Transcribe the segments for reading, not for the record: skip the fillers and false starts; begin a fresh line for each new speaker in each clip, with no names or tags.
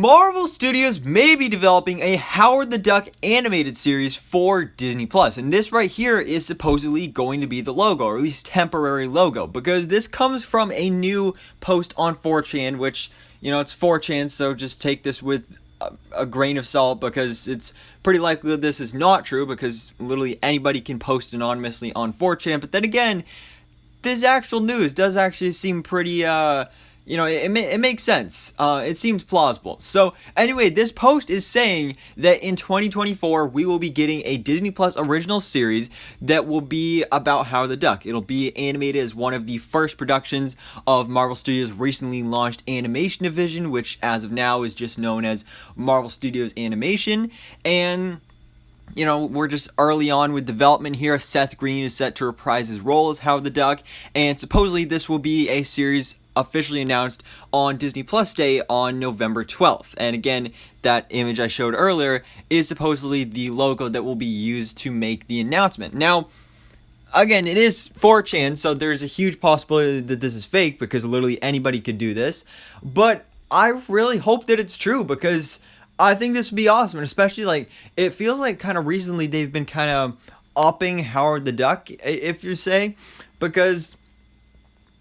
Marvel Studios may be developing a Howard the Duck animated series for Disney+, and this right here is supposedly going to be the logo, or at least temporary logo, because this comes from a new post on 4chan, which, you know, it's 4chan, so just take this with a grain of salt, because it's pretty likely that this is not true, because literally anybody can post anonymously on 4chan, but then again, this actual news does actually seem pretty, you know, it makes sense. It seems plausible. So anyway, this post is saying that in 2024, we will be getting a Disney Plus original series that will be about Howard the Duck. It'll be animated as one of the first productions of Marvel Studios' recently launched animation division, which as of now is just known as Marvel Studios Animation. And you know, we're just early on with development here. Seth Green is set to reprise his role as Howard the Duck, and supposedly this will be a series officially announced on Disney Plus Day on November 12th. And again, that image I showed earlier is supposedly the logo that will be used to make the announcement. Now, again, it is 4chan, so there's a huge possibility that this is fake, because literally anybody could do this. But I really hope that it's true, because I think this would be awesome, and especially, like, it feels like kind of recently they've been kind of upping Howard the Duck, if you say, because,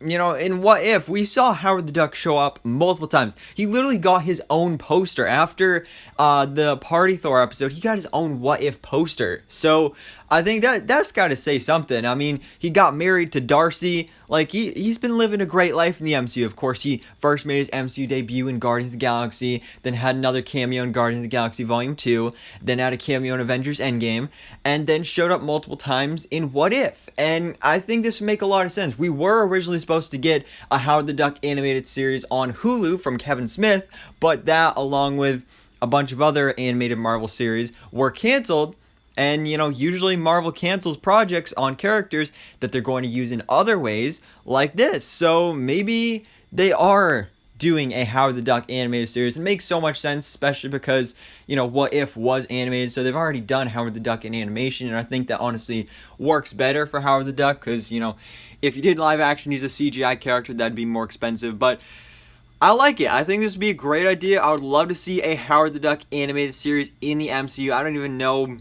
you know, in What If, we saw Howard the Duck show up multiple times. He literally got his own poster. After the Party Thor episode, he got his own What If poster. So I think that's got to say something. I mean, he got married to Darcy. Like, he's been living a great life in the MCU. Of course, he first made his MCU debut in Guardians of the Galaxy, then had another cameo in Guardians of the Galaxy Volume 2, then had a cameo in Avengers Endgame, and then showed up multiple times in What If. And I think this would make a lot of sense. We were originally supposed to get a Howard the Duck animated series on Hulu from Kevin Smith, but that, along with a bunch of other animated Marvel series, were canceled. And, you know, usually Marvel cancels projects on characters that they're going to use in other ways, like this. So maybe they are doing a Howard the Duck animated series. It makes so much sense, especially because, you know, What If was animated, so they've already done Howard the Duck in animation, and I think that honestly works better for Howard the Duck, because, you know, if you did live action, he's a CGI character, that'd be more expensive, but I like it. I think this would be a great idea. I would love to see a Howard the Duck animated series in the MCU. I don't even know,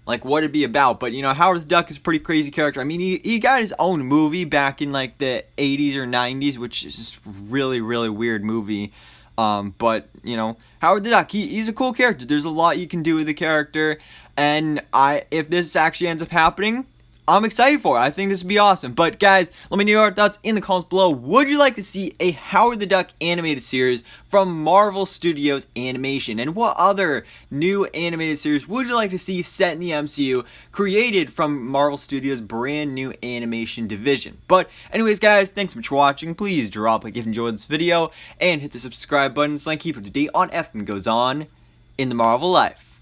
like, what it'd be about, but, you know, Howard the Duck is a pretty crazy character. I mean, he got his own movie back in, like, the 80s or 90s, which is just really, really weird movie, but, you know, Howard the Duck, he's a cool character. There's a lot you can do with the character, and if this actually ends up happening, I'm excited for it. I think this would be awesome. But guys, let me know your thoughts in the comments below. Would you like to see a Howard the Duck animated series from Marvel Studios Animation? And what other new animated series would you like to see set in the MCU, created from Marvel Studios' brand new animation division? But anyways, guys, thanks so much for watching. Please drop a like if you enjoyed this video, and hit the subscribe button so I can keep up to date on everything that goes on in the Marvel life.